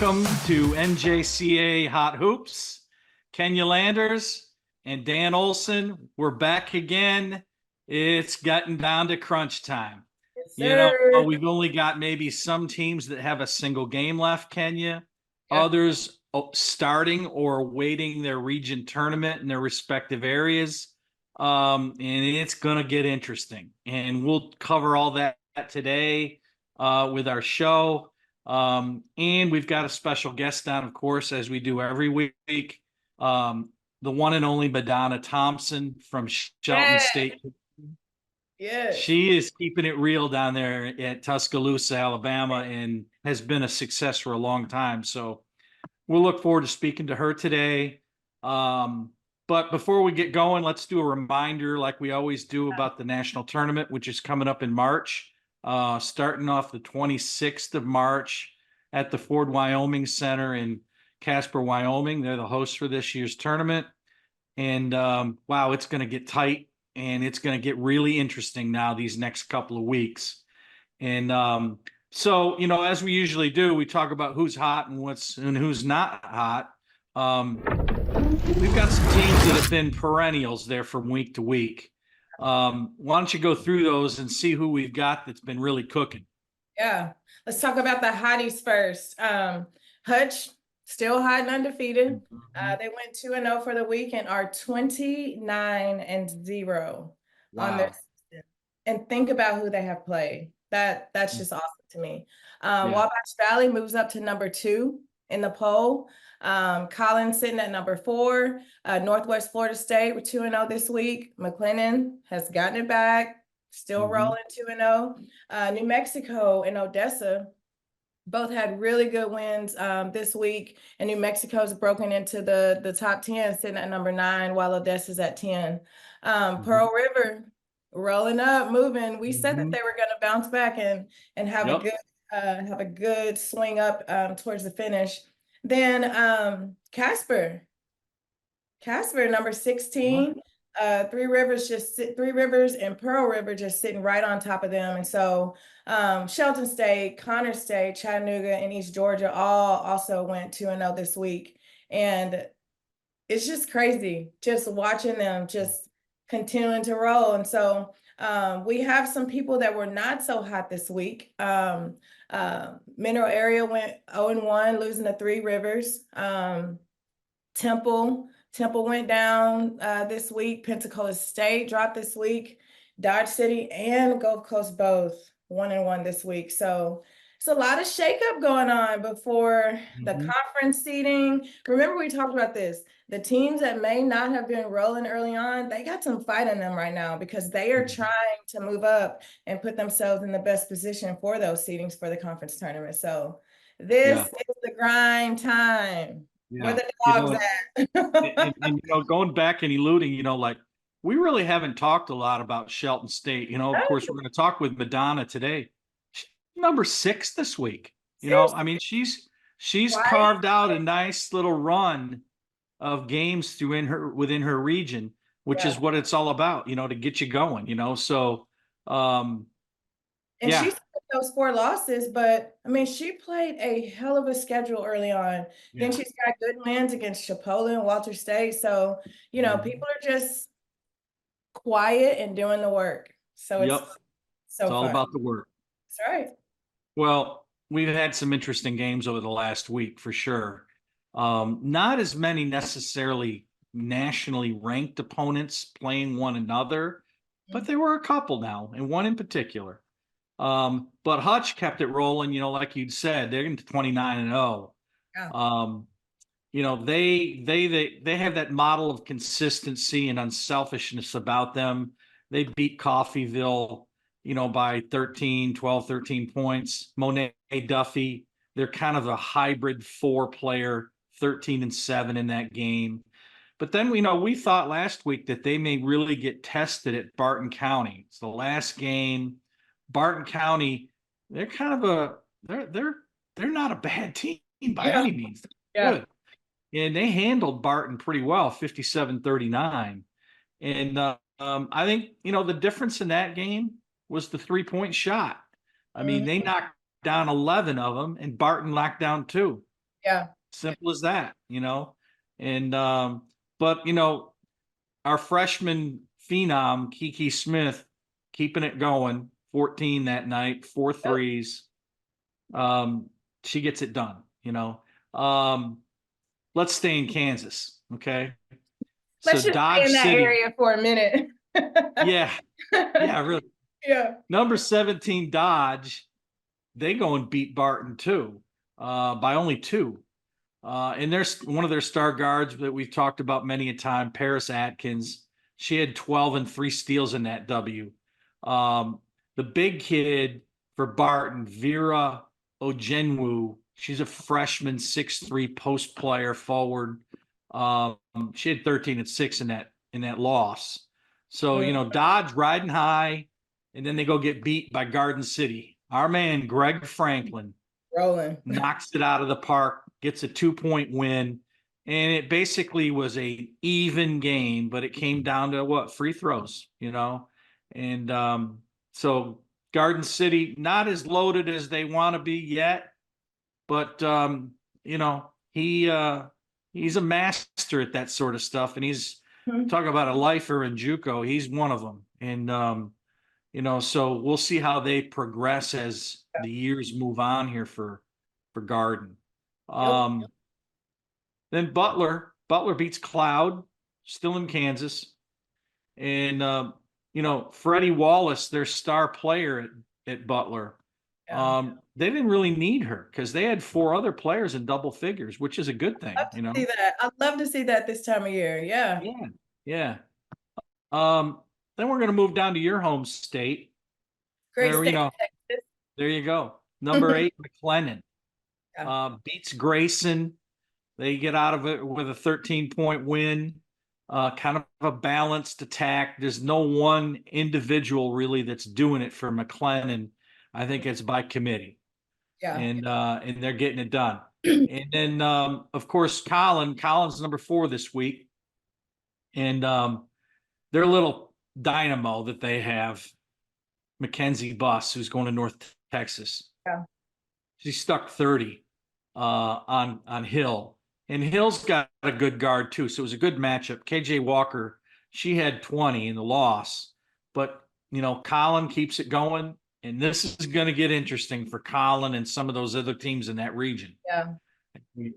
Welcome to NJCAA Hot Hoops. Kenya Landers and Dan Olson, we're back again. It's gotten down to crunch time. Yes, We've only got maybe some teams that have a single game left, Kenya. Yeah. Others starting or waiting their region tournament in their respective areas. And it's going to get interesting. And we'll cover all that today with our show. And we've got a special guest on, of course, as we do every week. The one and only Madonna Thompson from Shelton State. Yes. She is keeping it real down there at Tuscaloosa, Alabama, and has been a success for a long time. So we'll look forward to speaking to her today. But before we get going, let's do a reminder like we always do about the national tournament, which is coming up in March, starting off the 26th of March at the Ford Wyoming Center in Casper, Wyoming. They're the hosts for this year's tournament. And wow, it's going to get tight and it's going to get really interesting now these next couple of weeks. And so, as we usually do, we talk about who's hot and who's not hot. We've got some teams that have been perennials there from week to week. Why don't you go through those and see who we've got that's been really cooking? Yeah. Let's talk about the hotties first. Hutch, still hot and undefeated. They went 2-0 for the week and are 29-0 on their season. And think about who they have played. That's just awesome to me. Wabash Valley moves up to number 2 in the poll. Collins sitting at number 4. Northwest Florida State with 2-0 this week. McLennan has gotten it back, still rolling 2-0. New Mexico and Odessa both had really good wins this week, and New Mexico's broken into the top 10, sitting at number 9, while Odessa's at 10. Pearl River rolling up, moving. We said that they were going to bounce back and have a good swing up towards the finish. Then Casper, number 16. Three Rivers and Pearl River just sitting right on top of them. And so Shelton State, Connor State, Chattanooga, and East Georgia all also went 2-0 this week. And it's just crazy just watching them just continuing to roll. And so we have some people that were not so hot this week. Mineral Area went 0-1, losing to Three Rivers. Temple went down this week. Pensacola State dropped this week. Dodge City and Gulf Coast both 1-1 this week. So it's a lot of shakeup going on before the conference seeding. Remember, we talked about this. The teams that may not have been rolling early on, they got some fight in them right now because they are trying to move up and put themselves in the best position for those seedings for the conference tournament. So this is the grind time. Where the dogs at? and going back and eluding, we really haven't talked a lot about Shelton State. Of course, we're going to talk with Madonna today. She's number 6 this week. She's carved out a nice little run of games within her region, which is what it's all about, to get you going, so she's those 4 losses, but she played a hell of a schedule early on. Then she's got good wins against Chipola and Walter State. So, people are just quiet and doing the work. So it's all about the work. That's right. Well, we've had some interesting games over the last week for sure. Not as many necessarily nationally ranked opponents playing one another, but there were a couple now, and one in particular. But Hutch kept it rolling, like you'd said, they're into 29-0. They have that model of consistency and unselfishness about them. They beat Coffeyville, by 12, 13 points. Monet Duffy, they're kind of a hybrid 4-player, 13-7 in that game. But then we thought last week that they may really get tested at Barton County. It's the last game. Barton County, they're kind of they're not a bad team by any means. Good. And they handled Barton pretty well, 57-39. And I think, the difference in that game was the 3-point shot. They knocked down 11 of them and Barton knocked down 2. Yeah. Simple as that, you know? And, but, you know, our freshman phenom, Kiki Smith, keeping it going, 14 that night, 4 threes. She gets it done, you know? Let's stay in Kansas, okay? So Let's just stay Dodge in that City, area for a minute. yeah, yeah, really. Yeah. Number 17 Dodge, they go and beat Barton too, by only 2. And there's one of their star guards that we've talked about many a time, Paris Atkins. She had 12 and 3 steals in that W. The big kid for Barton, Vera Ojenwu, she's a freshman, 6'3" post player forward. She had 13 and 6 in that loss. So, you know, Dodge riding high, and then they go get beat by Garden City. Our man Greg Franklin Rolling. knocks it out of the park, gets a 2-point win. And it basically was a even game, but it came down to what? Free throws, you know? And so Garden City, not as loaded as they want to be yet, but you know, he's a master at that sort of stuff. And he's talking about a lifer in JUCO. He's one of them. And you know, so we'll see how they progress as the years move on here for Garden. Then Butler beats Cloud, still in Kansas. And you know, Freddie Wallace, their star player at Butler, they didn't really need her because they had 4 other players in double figures, which is a good thing, you know. See that. I'd love to see that this time of year. Yeah. Yeah. Then we're going to move down to your home state. Great There, state, you know, Texas. there you go. Number 8, McLennan. Beats Grayson. They get out of it with a 13-point win. Kind of a balanced attack. There's no one individual really that's doing it for McLennan. I think it's by committee. Yeah. And they're getting it done. And then of course Collins number 4 this week. And their little dynamo that they have, Mackenzie Buss, who's going to North Texas. Yeah. She stuck 30 on Hill. And Hill's got a good guard too. So it was a good matchup. KJ Walker, she had 20 in the loss. But, you know, Colin keeps it going. And this is going to get interesting for Colin and some of those other teams in that region. Yeah.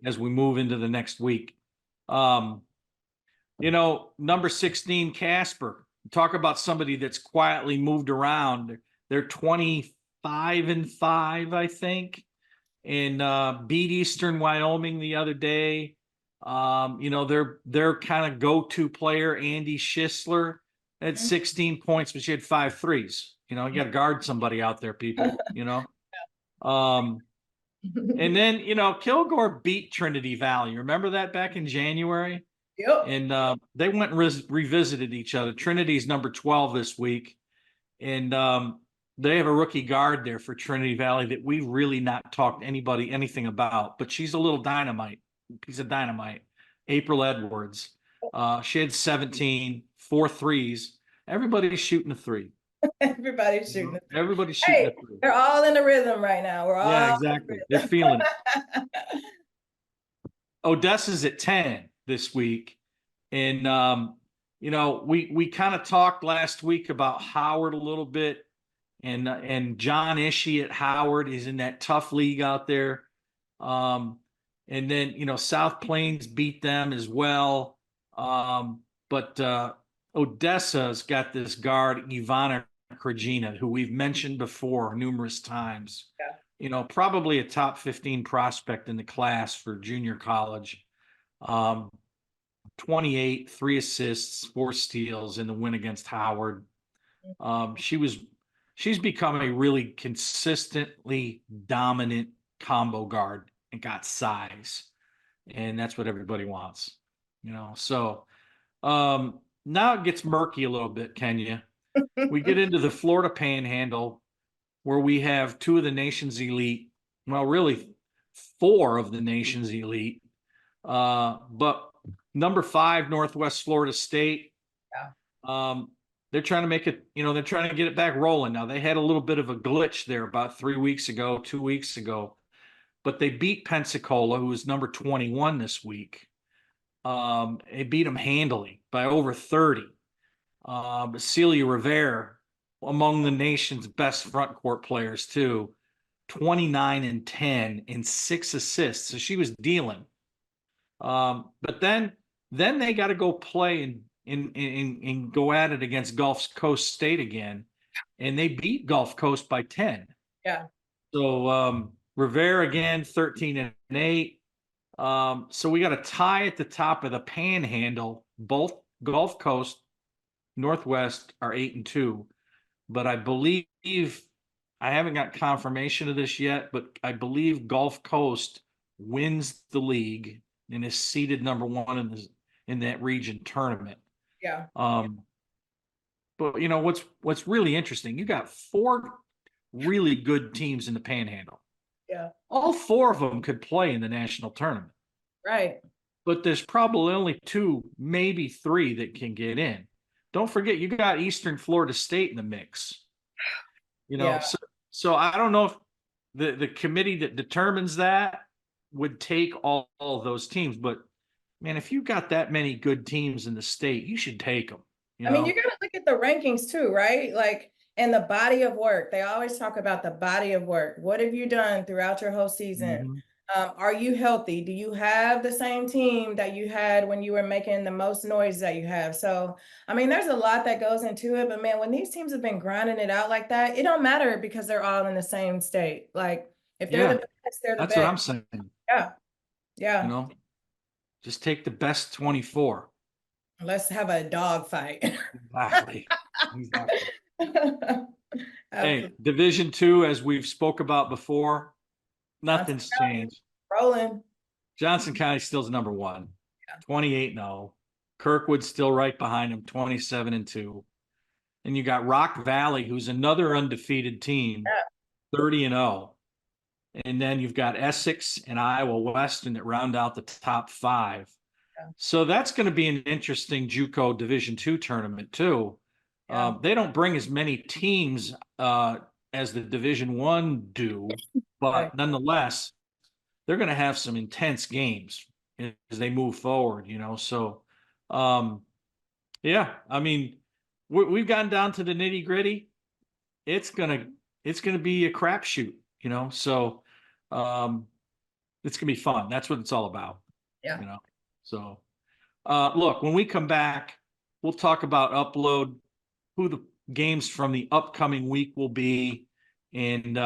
As we move into the next week. You know, number 16, Casper. Talk about somebody that's quietly moved around. They're 25 and 5, I think. And beat Eastern Wyoming the other day. You know, their kind of go-to player, Andy Schisler, had 16 points, but she had 5 threes. You know, you got to guard somebody out there, people, you know. And then, you know, Kilgore beat Trinity Valley. Remember that back in January? Yep. And they went and revisited each other. Trinity's number 12 this week. And they have a rookie guard there for Trinity Valley that we've really not talked to anybody anything about, but she's a little piece of dynamite. April Edwards. She had 17, 4 threes. Everybody's shooting a 3. Everybody's shooting. Everybody's shooting a 3. They're all in the rhythm right now. We're all exactly. They're feeling it. Odessa's at 10 this week. And you know, we kind of talked last week about Howard a little bit. And John Ishii at Howard is in that tough league out there. And then, you know, South Plains beat them as well. But Odessa's got this guard, Ivana Krajina, who we've mentioned before numerous times. Yeah. You know, probably a top 15 prospect in the class for junior college. 28, 3 assists, 4 steals in the win against Howard. She's become a really consistently dominant combo guard and got size. And that's what everybody wants, you know? So now it gets murky a little bit, Kenya. We get into the Florida Panhandle where we have 2 of the nation's elite. Well, really 4 of the nation's elite. But number 5, Northwest Florida State. Yeah. They're trying to make it, you know, they're trying to get it back rolling. Now, they had a little bit of a glitch there about 3 weeks ago, 2 weeks ago. but they beat Pensacola, who was number 21 this week. They beat them handily by over 30. Celia Rivera, among the nation's best front court players too, 29 and 10 and 6 assists. So she was dealing. But then they got to go play and go at it against Gulf Coast State again, and they beat Gulf Coast by 10. Yeah. So Rivera again, 13 and 8. So we got a tie at the top of the Panhandle. Both Gulf Coast, Northwest are 8 and 2, but I believe I haven't got confirmation of this yet, but I believe Gulf Coast wins the league and is seeded number 1 in that region tournament. Yeah. But you know what's really interesting? You got 4 really good teams in the Panhandle. Yeah. All 4 of them could play in the national tournament. Right. But there's probably only 2, maybe 3 that can get in. Don't forget, you got Eastern Florida State in the mix. You know, Yeah. so I don't know if the committee that determines that would take all of those teams, but man, if you got that many good teams in the state, you should take them. I mean, you got to look at the rankings too, right? Like, and the body of work. They always talk about the body of work. What have you done throughout your whole season? Are you healthy? Do you have the same team that you had when you were making the most noise that you have? So, I mean, there's a lot that goes into it, but man, when these teams have been grinding it out like that, it don't matter because they're all in the same state. Like, if they're the best, they're the That's best. what I'm saying. Yeah. Yeah. You know, just take the best 24. Let's have a dog fight. Exactly. Hey, Division II, as we've spoke about before, nothing's changed. Rolling. Johnson County still's number 1, 28-0. Kirkwood's still right behind him, 27-2. And you got Rock Valley, who's another undefeated team, 30-0. And then you've got Essex and Iowa Western that round out the top 5. So that's going to be an interesting JUCO Division II tournament too. They don't bring as many teams as the Division I do, but nonetheless, they're going to have some intense games as they move forward, you know. So, yeah, I mean, we've gotten down to the nitty gritty. It's gonna be a crapshoot, you know. So, it's gonna be fun. That's what it's all about. Yeah. You know. So, look, when we come back, we'll talk about upload, who the games from the upcoming week will be, and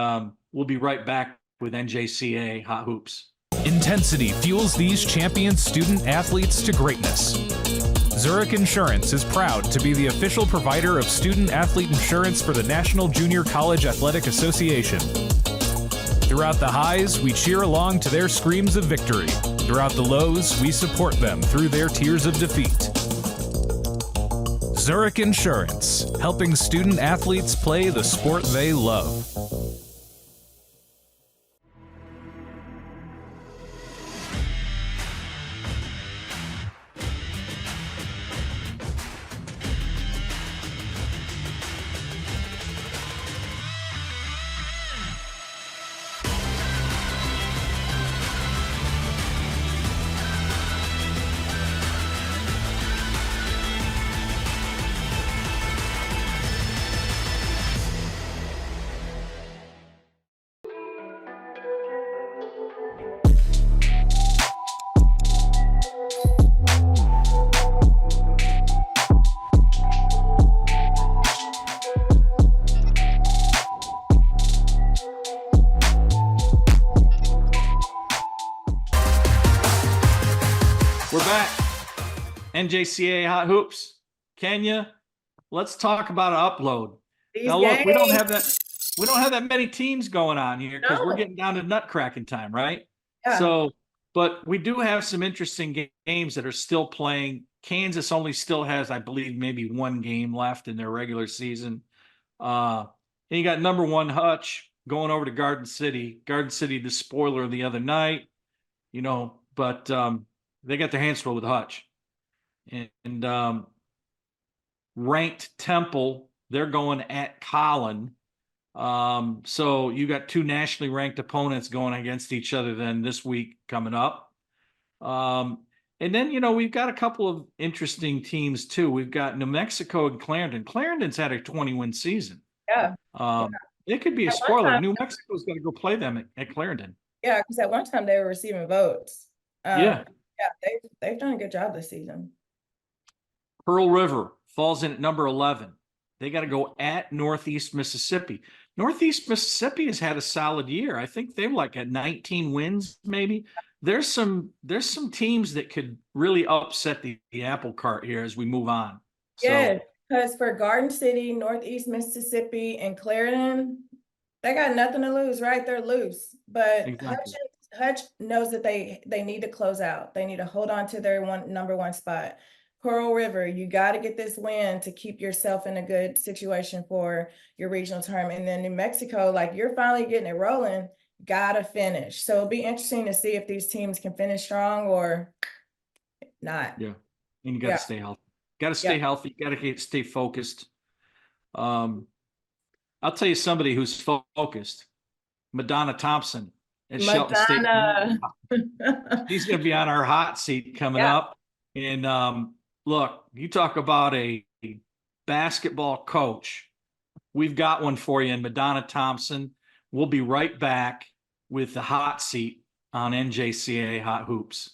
we'll be right back with NJCAA Hot Hoops. Intensity fuels these champion student athletes to greatness. Zurich Insurance is proud to be the official provider of student athlete insurance for the National Junior College Athletic Association. Throughout the highs, we cheer along to their screams of victory. Throughout the lows, we support them through their tears of defeat. Zurich Insurance, helping student athletes play the sport they love. We're back. NJCAA Hot Hoops. Kenya, let's talk about an upload. Now look, we don't have that many teams going on here because we're getting down to nut cracking time, right? Yeah. So, but we do have some interesting games that are still playing. Kansas only still has, I believe, maybe 1 game left in their regular season. And you got number 1 Hutch going over to Garden City. Garden City, the spoiler the other night, you know, but they got their hands full with Hutch. And ranked Temple, they're going at Collin. So you got two nationally ranked opponents going against each other then this week coming up. And then, we've got a couple of interesting teams too. We've got New Mexico and Clarendon. Clarendon's had a 20-win season. Yeah. It could be a At one spoiler. time- New Mexico's got to go play them at Clarendon. Yeah, because at one time they were receiving votes. Yeah. Yeah, they've done a good job this season. Pearl River falls in at number 11. They got to go at Northeast Mississippi. Northeast Mississippi has had a solid year. I think they're like at 19 wins, maybe. There's some teams that could really upset the apple cart here as we move on. Yeah, because for Garden City, Northeast Mississippi, and Clarendon, they got nothing to lose, right? They're loose. But Exactly. Hutch knows that they need to close out. They need to hold on to their number one spot. Pearl River, you got to get this win to keep yourself in a good situation for your regional tournament. And then New Mexico, like you're finally getting it rolling, gotta finish. So it'll be interesting to see if these teams can finish strong or not. Yeah. And you got to stay healthy. Got to stay healthy. Got to stay focused. I'll tell you somebody who's focused. Madonna Thompson at Shelton State. She's going to be on our hot seat coming up. And look, you talk about a basketball coach. We've got one for you in Madonna Thompson. We'll be right back with the hot seat on NJCAA Hot Hoops.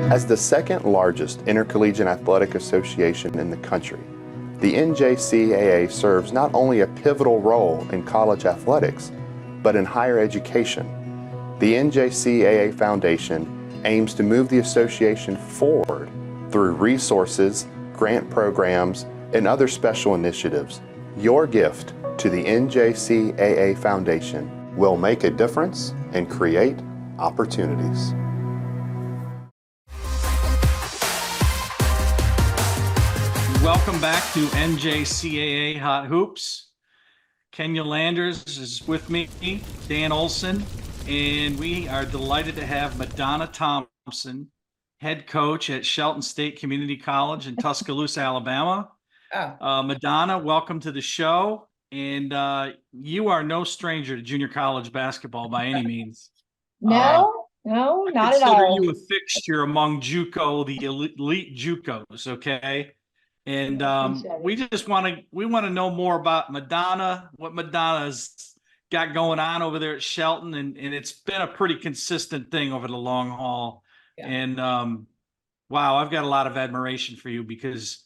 As the second largest intercollegiate athletic association in the country, the NJCAA serves not only a pivotal role in college athletics, but in higher education. The NJCAA Foundation aims to move the association forward through resources, grant programs, and other special initiatives. Your gift to the NJCAA Foundation will make a difference and create opportunities. Welcome back to NJCAA Hot Hoops. Kenya Landers is with me, Dan Olson, and we are delighted to have Madonna Thompson, head coach at Shelton State Community College in Tuscaloosa, Alabama. Madonna, welcome to the show. And you are no stranger to junior college basketball by any means. No, not at all. Consider you a fixture among JUCO, the elite JUCOs, okay? And we want to know more about Madonna, what Madonna's got going on over there at Shelton, and it's been a pretty consistent thing over the long haul. Yeah. And wow, I've got a lot of admiration for you because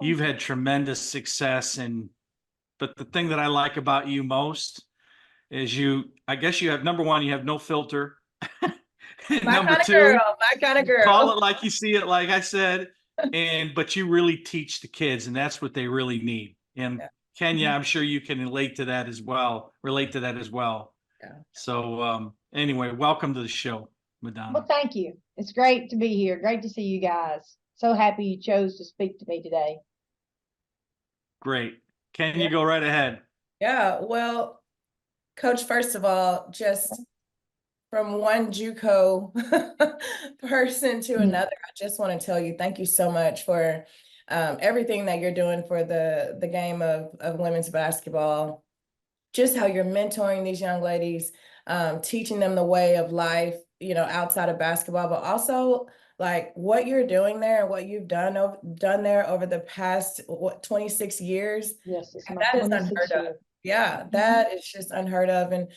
you've had tremendous success. But the thing that I like about you most is I guess you have, number one, you have no filter. Number two, my kind of girl. Call it like you see it, like I said. But you really teach the kids, and that's what they really need. And Kenya, I'm sure you can relate to that as well. Yeah. So anyway, welcome to the show, Madonna. Well, thank you. It's great to be here. Great to see you guys. So happy you chose to speak to me today. Great. Kenya, go right ahead. Yeah, well, Coach, first of all, just from one JUCO person to another, I just want to tell you, thank you so much for everything that you're doing for the game of women's basketball, just how you're mentoring these young ladies, teaching them the way of life, outside of basketball, but also like what you're doing there and what you've done there over the past 26 years. Yes, that is unheard of. Yeah, that is just unheard of. And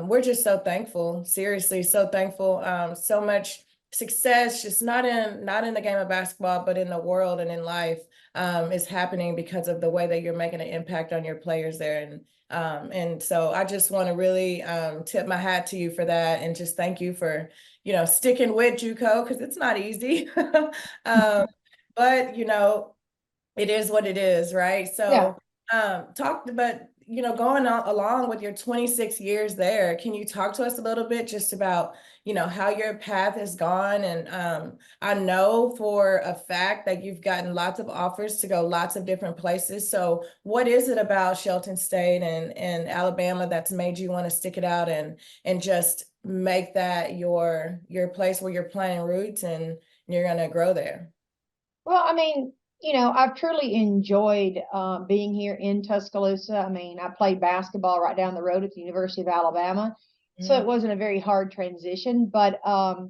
we're just so thankful, seriously, so thankful. So much success, just not in the game of basketball, but in the world and in life, is happening because of the way that you're making an impact on your players there. And so I just want to really tip my hat to you for that, and just thank you for, sticking with JUCO, because it's not easy. But it is what it is, right? So going along with your 26 years there, can you talk to us a little bit just about, how your path has gone? And I know for a fact that you've gotten lots of offers to go lots of different places. So what is it about Shelton State and Alabama that's made you want to stick it out and just make that your place where you're planting roots and you're going to grow there? Well, I mean, I've truly enjoyed being here in Tuscaloosa. I mean, I played basketball right down the road at the University of Alabama, so it wasn't a very hard transition. But a lot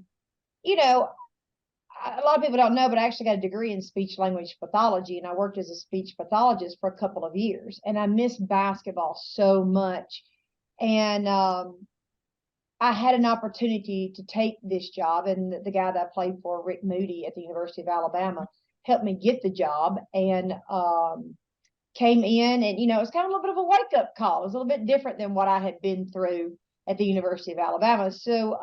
of people don't know, but I actually got a degree in speech language pathology, and I worked as a speech pathologist for a couple of years, and I missed basketball so much. And I had an opportunity to take this job, and the guy that I played for, Rick Moody at the University of Alabama, helped me get the job, and came in, and it was kind of a little bit of a wake-up call. It was a little bit different than what I had been through at the University of Alabama. So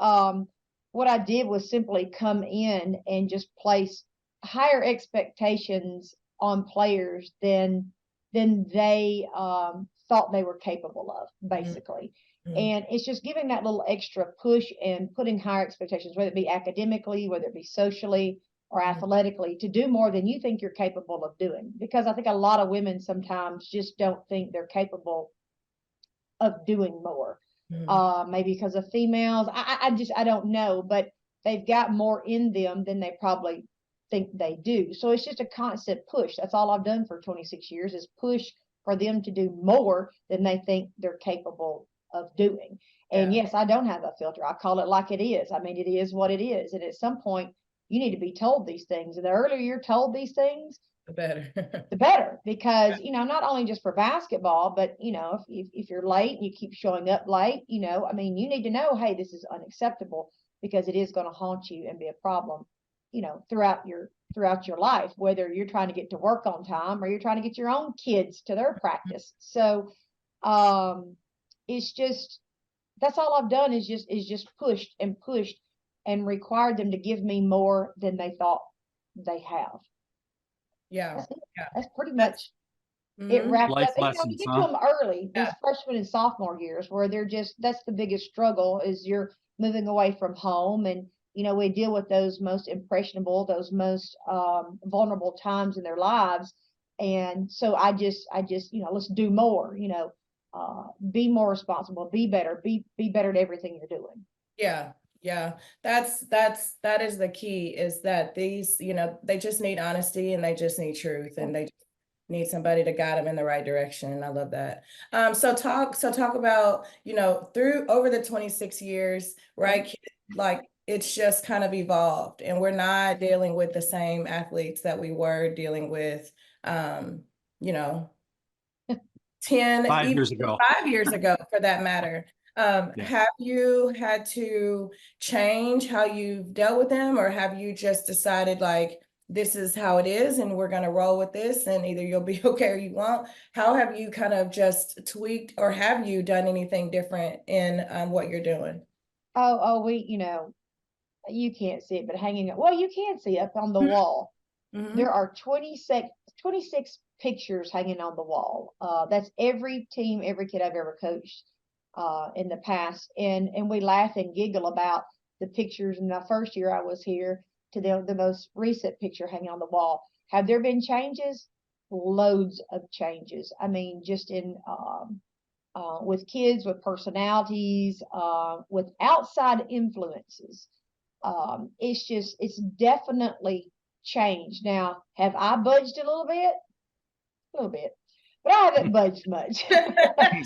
what I did was simply come in and just place higher expectations on players than they thought they were capable of, basically. And it's just giving that little extra push and putting higher expectations, whether it be academically, whether it be socially or athletically, to do more than you think you're capable of doing. Because I think a lot of women sometimes just don't think they're capable of doing more. Maybe because of females. I don't know, but they've got more in them than they probably think they do. So it's just a constant push. That's all I've done for 26 years, is push for them to do more than they think they're capable of doing. And yes, I don't have a filter. I call it like it is. I mean, it is what it is. And at some point, you need to be told these things. And the earlier you're told these things, the better. The better. Because, not only just for basketball, but, if you're late and you keep showing up late, I mean, you need to know, hey, this is unacceptable, because it is going to haunt you and be a problem, throughout your life, whether you're trying to get to work on time or you're trying to get your own kids to their practice. So it's just, that's all I've done is just pushed and required them to give me more than they thought they have. That's pretty much it wrapped Life up. lessons, You get to them early, those freshman and sophomore years, where that's the biggest struggle, is you're moving away from home. And we deal with those most impressionable, those most vulnerable times in their lives. And so I just let's do more, be more responsible, be better, be better at everything you're doing. Yeah, that is the key, is that these, they just need honesty, and they just need truth, and they need somebody to guide them in the right direction. And I love that. So talk about, through over the 26 years, right? Like, it's just kind of evolved, and we're not dealing with the same athletes that we were dealing with, 5 years ago. 5 years ago, for that matter. Have you had to change how you've dealt with them, or have you just decided, like, this is how it is and we're going to roll with this, and either you'll be okay or you won't? How have you kind of just tweaked, or have you done anything different in what you're doing? We, you can't see it, but hanging up, well, you can see up on the wall. There are 26 pictures hanging on the wall. That's every team, every kid I've ever coached in the past. And we laugh and giggle about the pictures in the first year I was here to the most recent picture hanging on the wall. Have there been changes? Loads of changes. I mean, just in with kids, with personalities, with outside influences. It's definitely changed. Now, have I budged a little bit? A little bit, but I haven't budged much. I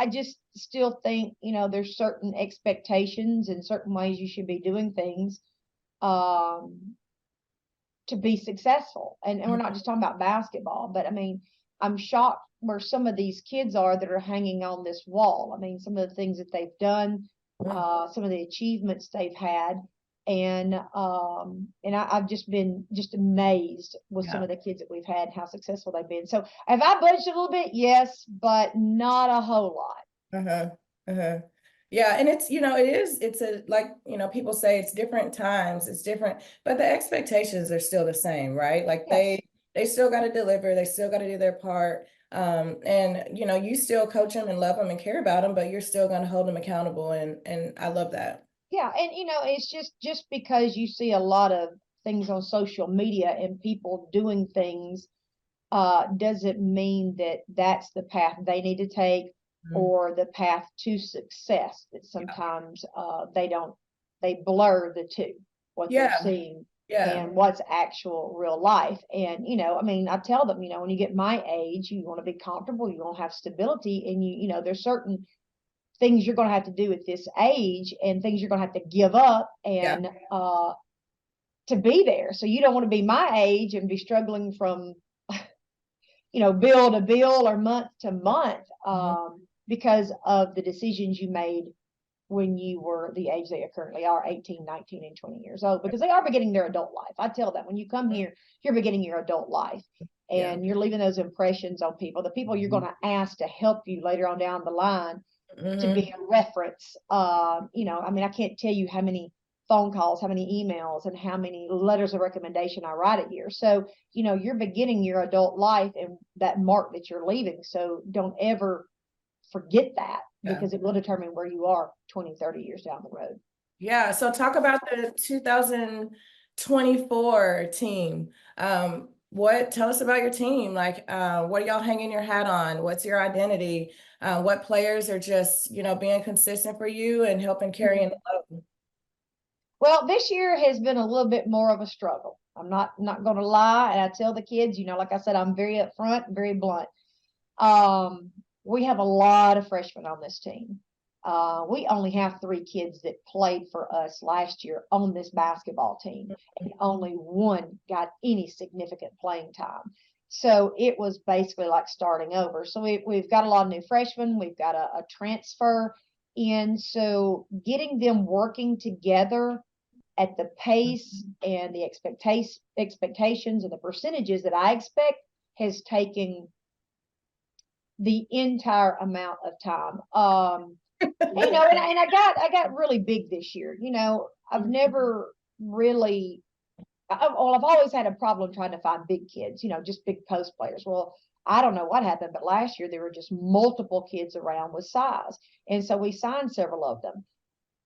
just still think, there's certain expectations and certain ways you should be doing things to be successful. And we're not just talking about basketball, but I mean, I'm shocked where some of these kids are that are hanging on this wall. I mean, some of the things that they've done, some of the achievements they've had. And I've just been amazed with some Yeah. of the kids that we've had, how successful they've been. So have I budged a little bit? Yes, but not a whole lot. Uh-huh. Uh-huh. Yeah, and it's, it's like, people say it's different times, it's different, but the expectations are still the same, right? Like Yes. they still got to deliver, they still got to do their part. And you still coach them and love them and care about them, but you're still going to hold them accountable. And I love that. Yeah, and it's just because you see a lot of things on social media and people doing things, doesn't mean that that's the path they need to take or the path to success. That sometimes they blur the two, what they're Yeah. seeing Yeah. and what's actual real life. And I tell them, when you get my age, you want to be comfortable, you want to have stability, and there's certain things you're going to have to do at this age and things you're going to have to give up and to be there. So you don't want to be my age and be struggling from bill to bill or month to month, because of the decisions you made when you were the age they currently are, 18, 19, and 20 years old, because they are beginning their adult life. I tell them, when you come here, you're beginning your adult life, and you're leaving those impressions on people, the people you're going to ask to help you later on down the line, to be a reference. I can't tell you how many phone calls, how many emails, and how many letters of recommendation I write a year. So, you're beginning your adult life and that mark that you're leaving. So don't ever forget that, because it will determine where you are 20, 30 years down the road. Yeah. So talk about the 2024 team. Tell us about your team. Like, what are y'all hanging your hat on? What's your identity? What players are just, being consistent for you and helping carry in the load? Well, this year has been a little bit more of a struggle. I'm not going to lie. And I tell the kids, like I said, I'm very upfront, very blunt. We have a lot of freshmen on this team. We only have 3 kids that played for us last year on this basketball team, and only 1 got any significant playing time. So it was basically like starting over. So we've got a lot of new freshmen. We've got a transfer in. So getting them working together at the pace and the expectations and the percentages that I expect has taken the entire amount of time. And I got really big this year. I've never really, I've always had a problem trying to find big kids, just big post players. Well, I don't know what happened, but last year there were just multiple kids around with size. And so we signed several of them.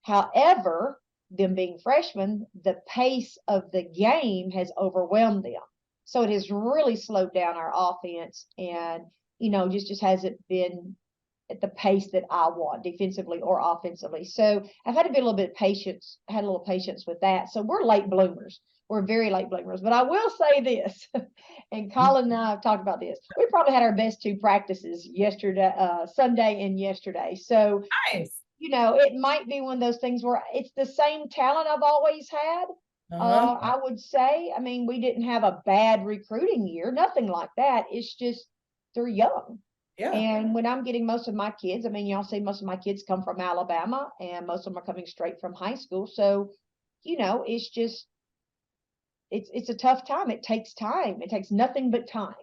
However, them being freshmen, the pace of the game has overwhelmed them. So it has really slowed down our offense, and, just hasn't been at the pace that I want, defensively or offensively. So I've had to be a little bit had a little patience with that. So we're late bloomers. We're very late bloomers. But I will say this, and Colin and I have talked about this. We probably had our best 2 practices yesterday, Sunday and yesterday. So Nice. it might be one of those things where it's the same talent I've always had. I would say, we didn't have a bad recruiting year, nothing like that. It's just they're young. Yeah. And when I'm getting most of my kids, y'all see most of my kids come from Alabama, and most of them are coming straight from high school. So, it's just, it's a tough time. It takes time. It takes nothing but time.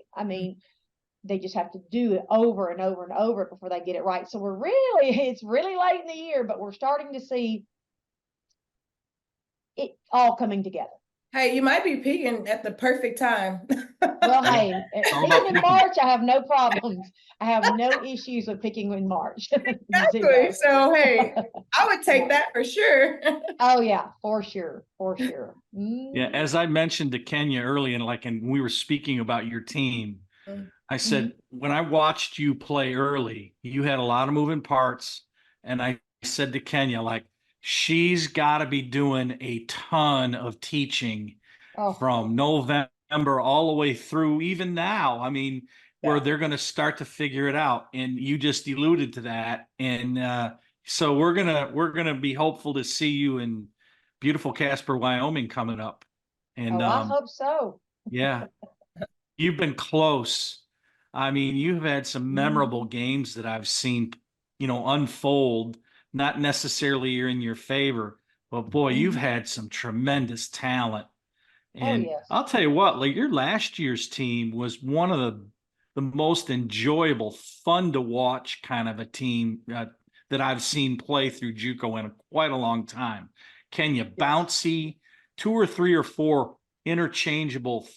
They just have to do it over and over and over before they get it right. So it's really late in the year, but we're starting to see it all coming together. Hey, you might be peaking at the perfect time. Well, hey, picking in March, I have no problems. I have no issues with picking in March. Exactly. So, hey, I would take that for sure. Oh yeah, for sure. Yeah, as I mentioned to Kenya early, and we were speaking about your team, I said, when I watched you play early, you had a lot of moving parts. And I said to Kenya, she's got to be doing a ton of teaching from November all the way through even now. Where they're going to start to figure it out. And you just alluded to that. And so we're gonna be hopeful to see you in beautiful Casper, Wyoming coming up. And I hope so. Yeah, you've been close. You've had some memorable games that I've seen, unfold, not necessarily in your favor, But boy, you've had some tremendous talent. And yes. I'll tell you what, like your last year's team was one of the most enjoyable, fun to watch kind of a team that I've seen play through JUCO in quite a long time. Kenya, bouncy, 2 or 3 or 4 interchangeable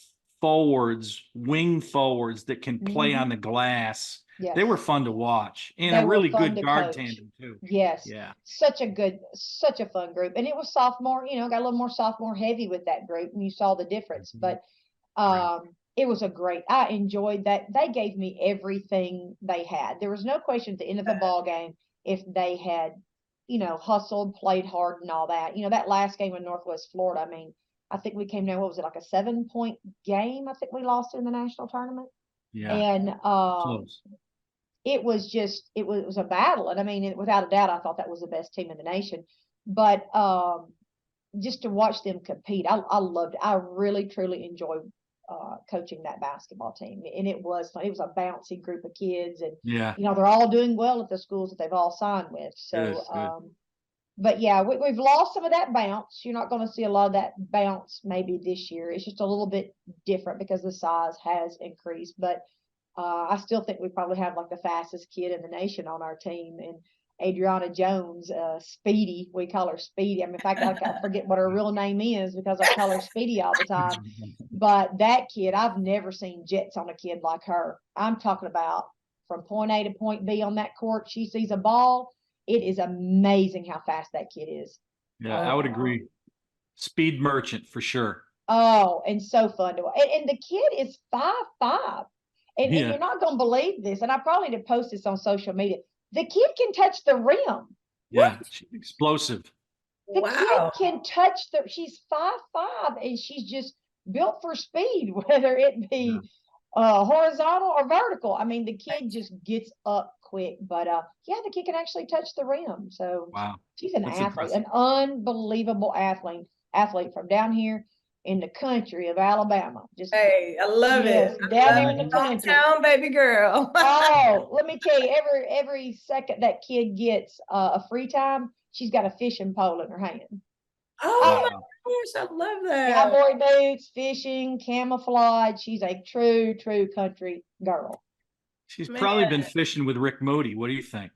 forwards, wing forwards that can play on the glass. Yes. They were fun to watch, and They a were really fun good to guard coach. tandem too. Yes. Yeah. Such a fun group. And it was sophomore, got a little more sophomore heavy with that group, and you saw the difference. But it was I enjoyed that. They gave me everything they had. There was no question at the end of the ball game if they had, hustled, played hard and all that. That last game in Northwest Florida, I mean, I think we came down, what was it, like a 7-point game? I think we lost in the national tournament. Yeah. And Close. it was a battle. And I mean, without a doubt, I thought that was the best team in the nation. But just to watch them compete, I loved it. I really, truly enjoyed coaching that basketball team. And it was fun. It was a bouncy group of kids. And, they're all doing well at the schools that they've all signed with. So, Good. But yeah, we've lost some of that bounce. You're not going to see a lot of that bounce maybe this year. It's just a little bit different because the size has increased. But I still think we probably have like the fastest kid in the nation on our team. And Adriana Jones, Speedy, we call her Speedy. I mean, in fact, I forget what her real name is because I call her Speedy all the time. But that kid, I've never seen jets on a kid like her. I'm talking about from point A to point B on that court. She sees a ball. It is amazing how fast that kid is. Yeah, I would agree. Speed merchant for sure. Oh, and so fun to watch. And the kid is 5'5". And you're not going to believe this. And I probably need to post this on social media. The kid can touch the rim. Yeah, she's explosive. The kid can touch she's 5'5", and she's just built for speed, whether it be horizontal or vertical. I mean, the kid just gets up quick. But the kid can actually touch the rim. So she's an athlete, an unbelievable athlete from down here in the country of Alabama. I love it. Down here in the country. Hometown baby girl. Oh, let me tell you, every second that kid gets a free time, she's got a fishing pole in her hand. Oh my gosh, I love that. Cowboy boots, fishing, camouflage. She's a true country girl. She's probably been fishing with Rick Moody. What do you think?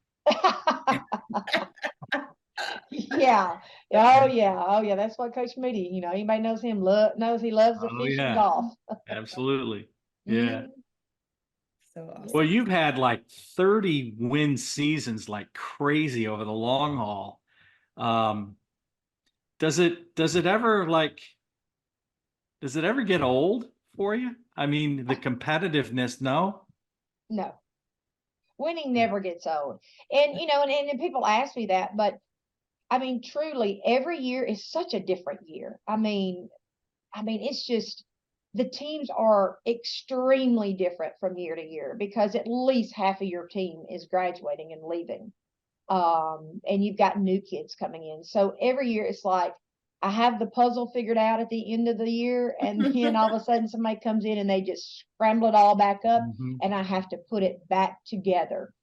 Yeah. Oh yeah. That's what Coach Moody, anybody knows him, knows he loves the fish and golf. Absolutely. Yeah. So awesome. Well, you've had like 30 win seasons like crazy over the long haul. Does it ever get old for you? I mean, the competitiveness, no? No. Winning never gets old. And and people ask me that, but I mean, truly, every year is such a different year. I mean, it's just the teams are extremely different from year to year because at least half of your team is graduating and leaving. And you've got new kids coming in. So every year it's like I have the puzzle figured out at the end of the year, and then all of a sudden somebody comes in and they just scramble it all back up, and I have to put it back together.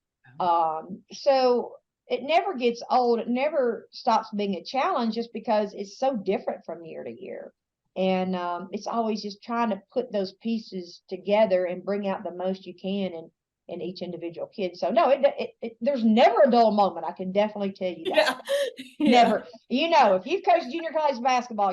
So it never gets old. It never stops being a challenge just because it's so different from year to year. And it's always just trying to put those pieces together and bring out the most you can in each individual kid. So no, there's never a dull moment. I can definitely tell you that. Never. If you've coached junior college basketball,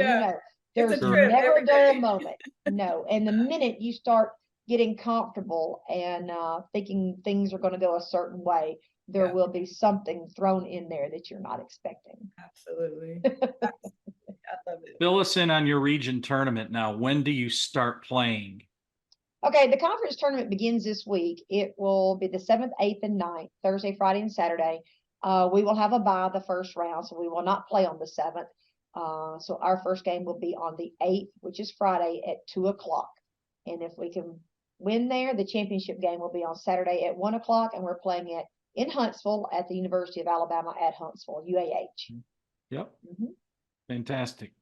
there's never a dull moment. No. And the minute you start getting comfortable and thinking things are going to go a certain way, there will be something thrown in there that you're not expecting. Absolutely. I love it. Fill us in on your region tournament now. When do you start playing? Okay, the conference tournament begins this week. It will be the 7th, 8th, and 9th, Thursday, Friday, and Saturday. We will have a bye the first round, so we will not play on the 7th. So our first game will be on the 8th, which is Friday at 2:00. And if we can win there, the championship game will be on Saturday at 1:00, and we're playing it in Huntsville at the University of Alabama at Huntsville, UAH. Yep. Fantastic.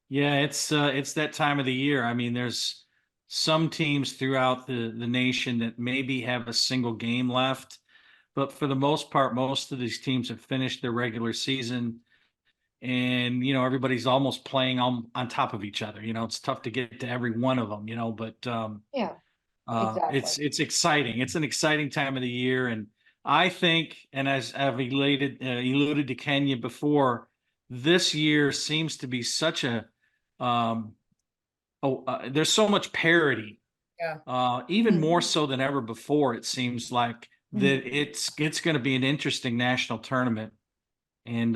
Yeah, it's that time of the year. I mean, there's some teams throughout the nation that maybe have a single game left, but for the most part, most of these teams have finished their regular season. and, you know, everybody's almost playing on top of each other. You know, it's tough to get to every one of them, you know, but, Yeah, it's exactly. exciting. It's an exciting time of the year, and I think, and as I've alluded to Kenya before, this year seems to be such a um, there's so much parity, Yeah. even more Mhm. so than ever before. It seems like that it's going to be an interesting national tournament, and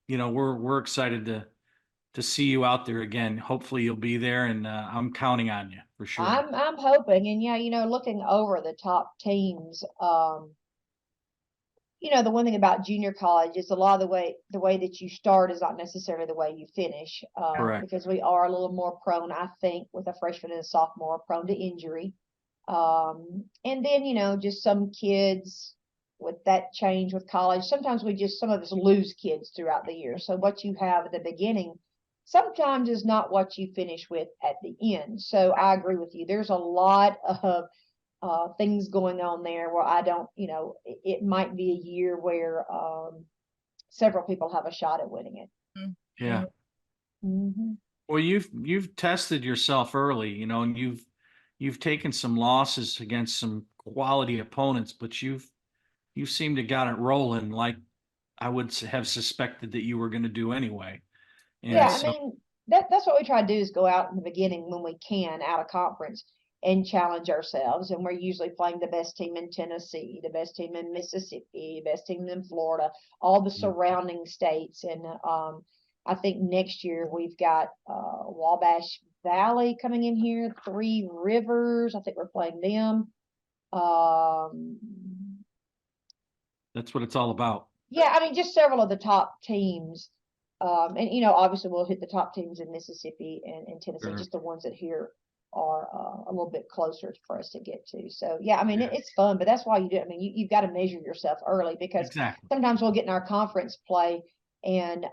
you know, we're excited to see you out there again. Hopefully, you'll be there, and I'm counting on you for sure. I'm hoping, and yeah, you know, looking over the top teams, you know, the one thing about junior college is a lot of the way that you start is not necessarily the way you finish, Correct. because we are a little more prone, I think, with a freshman and a sophomore, prone to injury. And then, you know, just some kids with that change with college, sometimes some of us lose kids throughout the year. So what you have at the beginning sometimes is not what you finish with at the end. So I agree with you. There's a lot of things going on there where I don't, you know, it might be a year where several people have a shot at winning it. Yeah. Mm-hmm. Well, you've tested yourself early, you know, and you've taken some losses against some quality opponents, but you seem to got it rolling like I would have suspected that you were going to do anyway. And Yeah, I so, mean, that's what we try to do is go out in the beginning when we can out of conference and challenge ourselves. And we're usually playing the best team in Tennessee, the best team in Mississippi, the best team in Florida, all the surrounding states. And I think next year we've got Wabash Valley coming in here, Three Rivers. I think we're playing them. Um, that's what it's all about. yeah, I mean, just several of the top teams. And you know, obviously we'll hit the top teams in Mississippi and Tennessee, Sure. just the ones that here are a little bit closer for us to get to. So yeah, I mean, Yeah. it's fun, but that's why you do. I mean, you've got to measure yourself early because Exactly. sometimes we'll get in our conference play and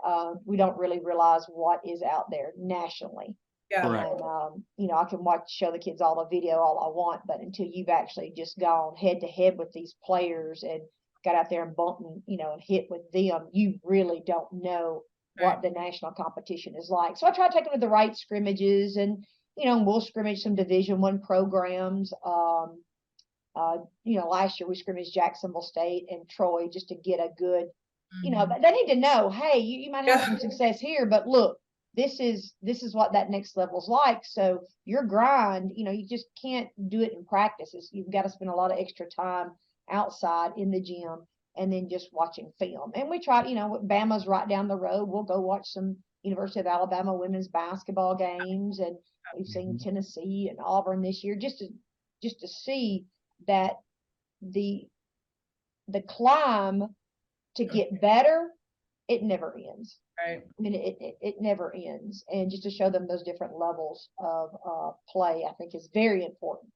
we don't really realize what is out there nationally. Yeah. Correct. And you know, I can show the kids all the video all I want, but until you've actually just gone head to head with these players and got out there and bumped and, you know, and hit with them, you really don't know what the national competition is like. So I try to take them to the right scrimmages, and you know, we'll scrimmage some Division I programs. You know, last year we scrimmaged Jacksonville State and Troy just to get a good, you know, they need to know, hey, you might have some success here, but look, this is what that next level is like. So your grind, you know, you just can't do it in practice. You've got to spend a lot of extra time outside in the gym and then just watching film. And we try, you know, Bama's right down the road. We'll go watch some University of Alabama women's basketball games, and we've seen Tennessee and Auburn this year just to see that the climb to get better, it never ends. Right. I mean, it never ends. And just to show them those different levels of play, I think is very important.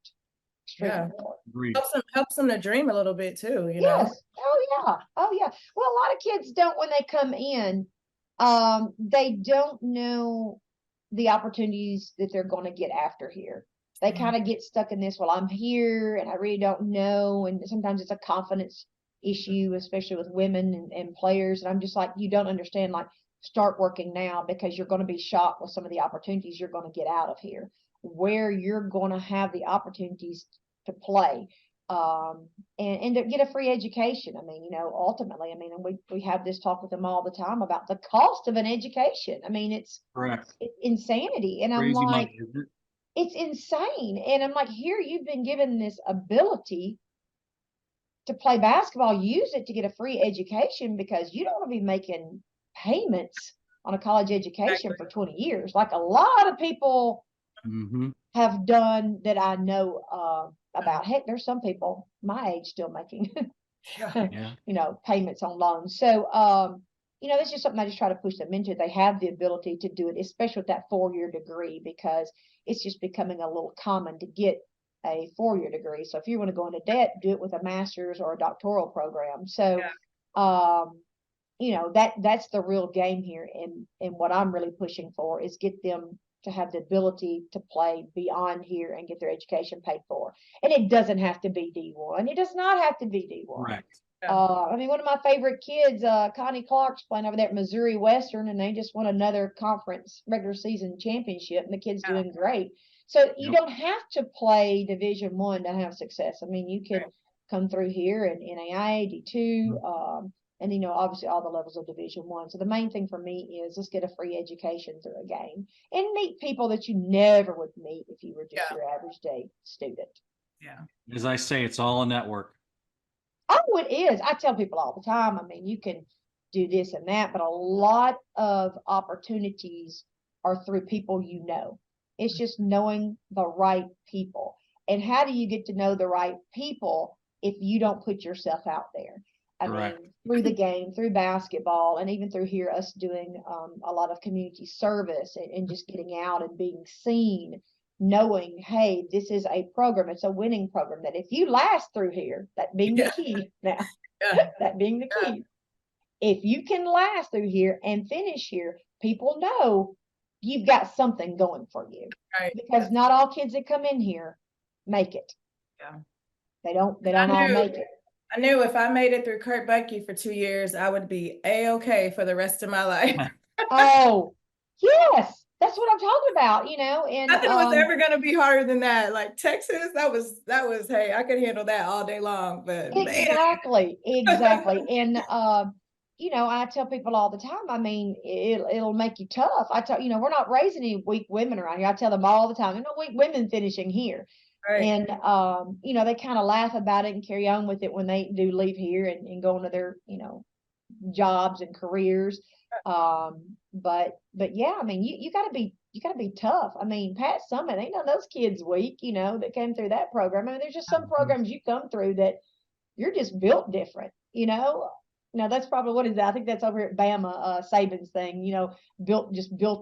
Extremely important. Agreed. Helps them to dream a little bit too, you know. Yes. Oh yeah. Oh yeah. Well, a lot of kids don't when they come in, they don't know the opportunities that they're going to get after here. They kind of get stuck in this, well, I'm here and I really don't know. And sometimes it's a confidence issue, especially with women and players. And I'm just like, you don't understand, like, start working now because you're going to be shocked with some of the opportunities you're going to get out of here, where you're going to have the opportunities to play. And to get a free education. I mean, you know, ultimately, I mean, and we have this talk with them all the time about the cost of an education. I mean, it's Correct. insanity. And I'm Crazy like, money, isn't it? it's insane. And I'm like, here you've been given this ability to play basketball, use it to get a free education because you don't want to be making payments on a college education for 20 years. Like a lot of people have done that I know about. Heck, there's some people my age still making, you know, payments on loans. So, you know, that's just something I just try to push them into. They have the ability to do it, especially with that 4-year degree, because it's just becoming a little common to get a 4-year degree. So if you want to go into debt, do it with a master's or a doctoral program. So, you know, that's the real game here. And what I'm really pushing for is get them to have the ability to play beyond here and get their education paid for. And it doesn't have to be D1. It does not have to be D1. Correct. Yeah. I mean, one of my favorite kids, Connie Clark's playing over there at Missouri Western, and they just won another conference regular season championship, and the kid's Yeah. doing great. So you Yep. don't have to play Division I to have success. I mean, you could Right. come through here in NAIA, D2, and obviously all the levels of Division I. So the main thing for me is let's get a free education through a game and meet people that you never would meet if you were just Yeah. your average day student. Yeah. As I say, it's all a network. Oh, it is. I tell people all the time. I mean, you can do this and that, but a lot of opportunities are through people you know. It's just knowing the right people. And how do you get to know the right people if you don't put yourself out there? I Correct. mean, through the game, through basketball, and even through here, us doing a lot of community service and just getting out and being seen, knowing, hey, this is a program, it's a winning program, that if you last through here, that being the Yeah. key now, Yeah. that being the Yeah. key, if you can last through here and finish here, people know you've got something going for you. Right. Because not all kids that come in here make it. Yeah. They don't all knew- make it. I knew if I made it through Kurt Bucky for 2 years, I would be A-okay for the rest of my life. Oh, yes, that's what I'm talking about, and Nothing was ever gonna be harder than that. Like Texas, that was, hey, I could handle that all day long, but man, exactly. And I tell people all the time, I mean, it'll make you tough. I tell, we're not raising any weak women around here. I tell them all the time, there's no weak women finishing here. right. And they kind of laugh about it and carry on with it when they do leave here and go into their, jobs and careers. But yeah, I mean, you gotta be tough. I mean, Pat Summit, ain't none of those kids weak, that came through that program. I mean, there's just some programs you come through that you're just built different, Now that's probably what is that? I think that's over at Bama, Saban's thing, built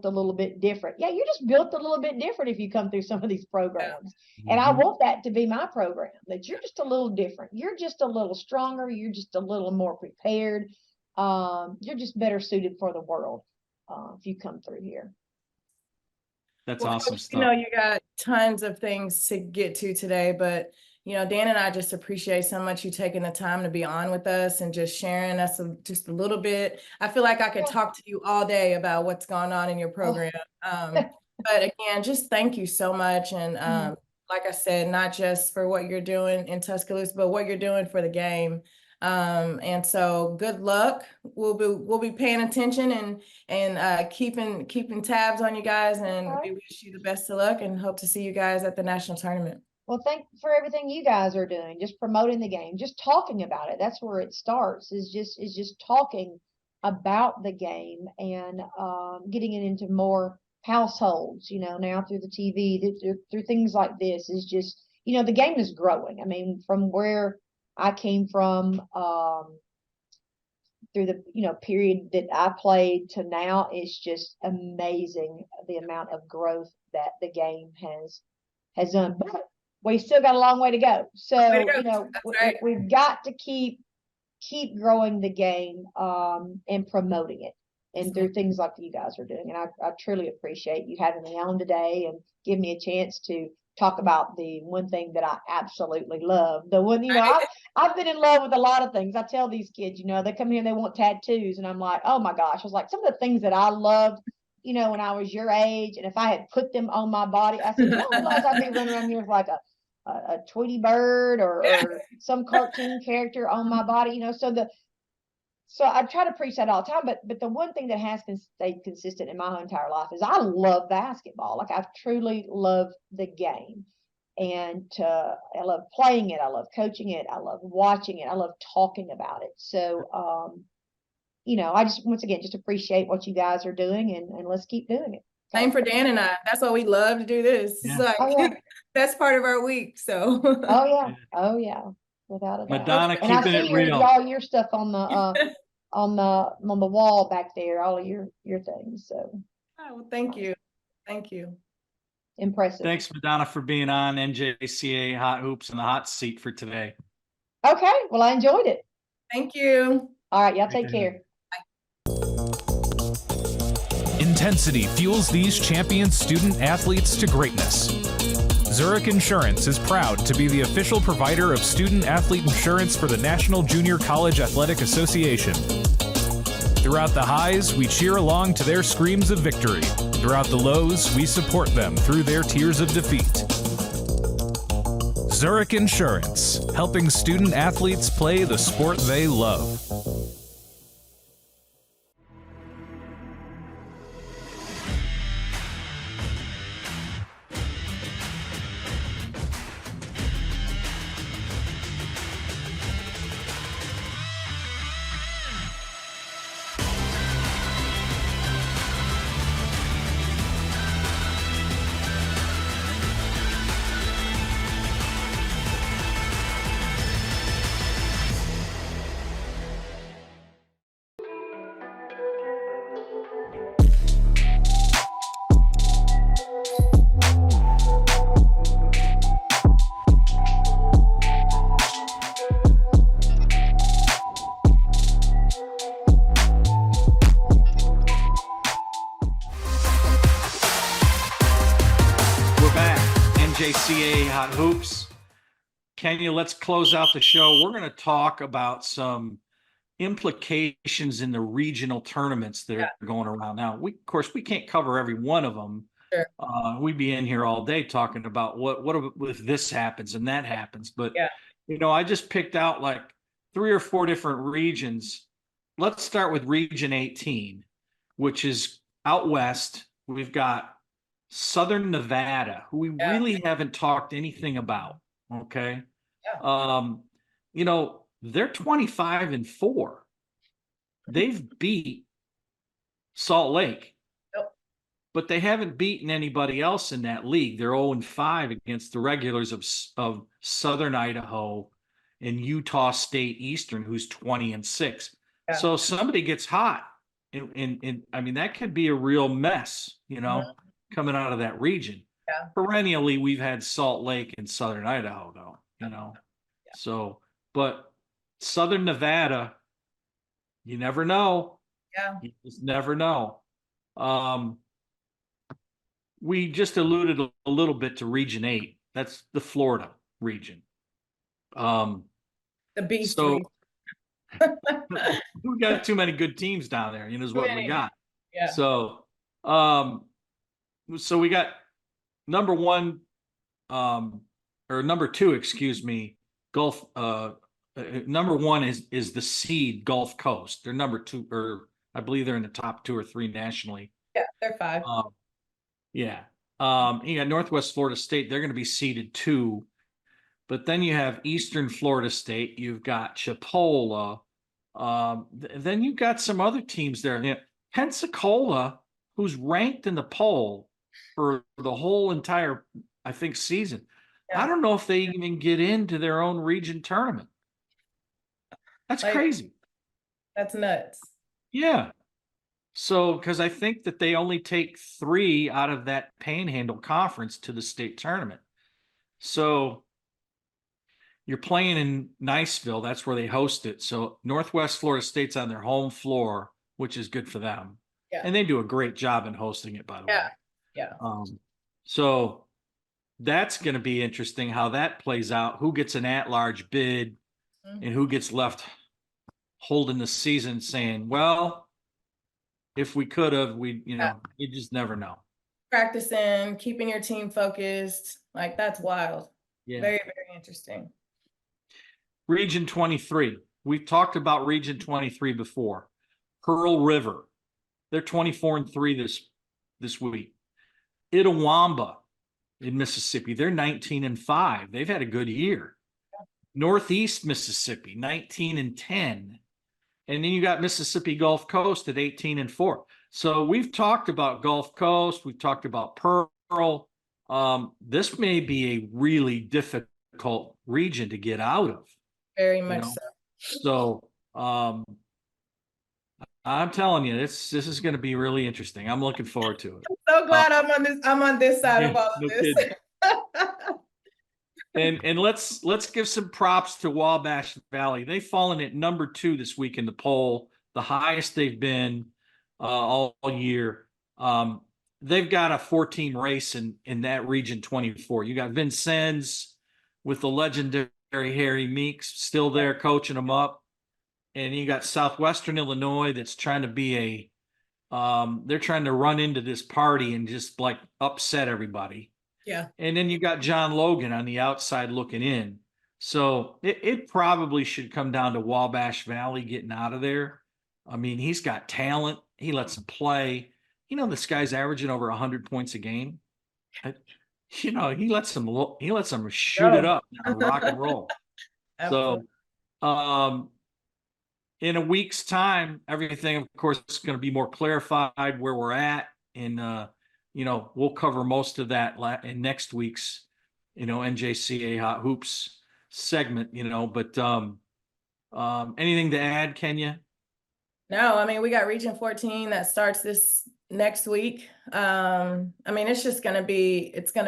a little bit different. Yeah, you're just built a little bit different if you come through some of these programs. And I Mhm. want that to be my program, that you're just a little different. You're just a little stronger. You're just a little more prepared. You're just better suited for the world if you come through here. That's Well, awesome Coach, stuff. you got tons of things to get to today, but Dan and I just appreciate so much you taking the time to be on with us and just sharing us just a little bit. I feel like I could talk to you all day about what's going on in your program. But again, just thank you so much. And like I said, not just for what you're doing in Tuscaloosa, but what you're doing for the game. And so good luck. We'll be paying attention and keeping tabs on you guys, and we wish you the best of luck and hope to see you guys at the national tournament. Well, thank you for everything you guys are doing, just promoting the game, just talking about it. That's where it starts, is just talking about the game and getting it into more households, now through the TV, through things like this, is just, the game is growing. I mean, from where I came from, through the, period that I played to now, it's just amazing the amount of growth that the game has done. But we still got a long way to go. So, That's right. we've got to keep growing the game and promoting it, and through things like you guys are doing. And I truly appreciate you having me on today and give me a chance to talk about the one thing that I absolutely love. The one, I've been in love with a lot of things. I tell these kids, they come here and they want tattoos, and I'm like, oh my gosh. I was like, some of the things that I loved, when I was your age, and if I had put them on my body, I said, you don't realize I'd be running around here with like a Tweety bird or some cartoon character on my body, so I try to preach that all the time, but the one thing that has stayed consistent in my whole entire life is I love basketball. Like, I truly love the game, and I love playing it. I love coaching it. I love watching it. I love talking about it. So, I just, once again, just appreciate what you guys are doing, and let's keep doing it. Same for Dan and I. That's why we love to do this. Yeah. It's like, Oh, yeah. that's part of our week. So. Oh yeah, without a doubt. Madonna, And I keeping see it real. all your stuff on the on the wall back there, all of your things. So Well, thank you. Thank you. impressive. Thanks, Madonna, for being on NJCAA Hot Hoops in the hot seat for today. Okay, well, I enjoyed it. Thank you. All right, y'all Great take to have care. Intensity fuels these champion student athletes to greatness. Zurich Insurance is proud to be the official provider of student-athlete insurance for the National Junior College Athletic Association. Throughout the highs, we cheer along to their screams of victory. Throughout the lows, we support them through their tears of defeat. Zurich Insurance, helping student-athletes play the sport they love. NJCAA Hot Hoops. Kenya, let's close out the show. We're going to talk about some implications in the regional tournaments that are going around now. Of course, we can't cover every one of them. Sure. We'd be in here all day talking about what if this happens and that happens. But I just picked out like 3 or 4 different regions. Let's start with Region 18, which is out west. We've got Southern Nevada, who we really haven't talked anything about. Okay. They're 25-4. They've beat Salt Lake, but they haven't beaten anybody else in that league. They're 0-5 against the regulars of Southern Idaho and Utah State Eastern, who's 20-6. So somebody gets hot, and I mean, that could be a real mess, coming out of that region. Perennially, we've had Salt Lake and Southern Idaho, though, So, but Southern Nevada, you never know. You just never know. We just alluded a little bit to Region 8. That's the Florida region. The beast. So we got too many good teams down there, is what we got. So we got number 1, or number 2, excuse me, Gulf. Number 1 is the seed Gulf Coast. They're number 2, or I believe they're in the top 2 or 3 nationally. They're 5. You got Northwest Florida State. They're going to be seeded 2, but then you have Eastern Florida State. You've got Chipola. Then you've got some other teams there. Pensacola, who's ranked in the poll for the whole entire, I think, season. I don't know if they even get into their own region tournament. That's crazy. That's nuts. Yeah. So, because I think that they only take 3 out of that Panhandle Conference to the state tournament. So you're playing in Niceville. That's where they host it. So Northwest Florida State's on their home floor, which is good for them. And they do a great job in hosting it, by the way. So that's going to be interesting how that plays out. Who gets an at-large bid and who gets left holding the season saying, well, if we could have, you just never know. Practicing, keeping your team focused. Like, that's wild. Very, very interesting. Region 23. We've talked about Region 23 before. Pearl River. They're 24-3 this week. Itawamba in Mississippi. They're 19-5. They've had a good year. Northeast Mississippi, 19-10. And then you got Mississippi Gulf Coast at 18-4. So we've talked about Gulf Coast. We've talked about Pearl. This may be a really difficult region to get out of. Very much so. So I'm telling you, this is going to be really interesting. I'm looking forward to it. I'm so glad I'm on this side of all of this. And let's give some props to Wabash Valley. They've fallen at number 2 this week in the poll, the highest they've been all year. they've got a 4-team race in that region 24. You got Vincennes with the legendary Harry Meeks still there coaching them up. And you got Southwestern Illinois that's trying to be they're trying to run into this party and just like upset everybody. Yeah. And then you got John Logan on the outside looking in. So it probably should come down to Wabash Valley getting out of there. I mean, he's got talent. He lets him play. You know, this guy's averaging over 100 points a game. You know, he lets them shoot it up and rock and roll. So, in a week's time, everything, of course, is going to be more clarified where we're at. And, you know, we'll cover most of that in next week's, you know, NJCAA Hot Hoops segment, you know, but anything to add, Kenya? No, I mean, we got Region 14 that starts this next week. I mean, it's going to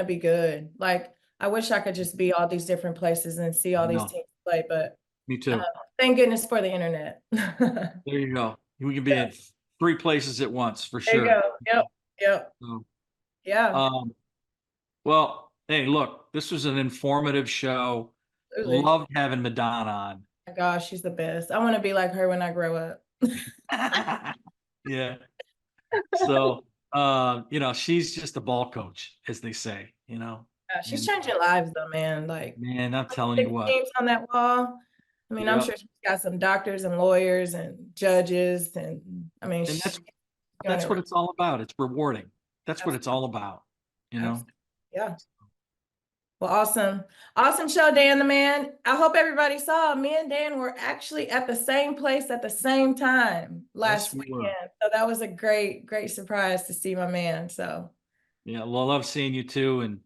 be good. Like, I wish I could just be all these different places and see all these teams play, but me too. Thank goodness for the internet. There you go. We can be at 3 places at once for sure. There you go. Yep. So, yeah. Well, hey, look, this was an informative show. Absolutely. Loved having Madonna on. Oh my gosh, she's the best. I want to be like her when I grow up. Yeah. So, you know, she's just a ball coach, as they say, you know. Yeah, she's changing lives though, man. Like, man, I'm telling you what. Names on that wall. I mean, I'm sure she's got some doctors and lawyers and judges, and I mean, and that's what it's all about. It's rewarding. That's what it's all about, you know. Yeah. Well, awesome show, Dan the man. I hope everybody saw me and Dan were actually at the same place at the same time last weekend. So that was a great surprise to see my man. So yeah, well, I love seeing you too, and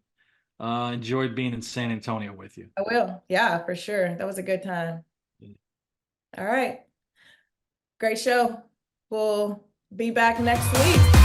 enjoyed being in San Antonio with you. I will. Yeah, for sure. That was a good time. All right. Great show. We'll be back next week.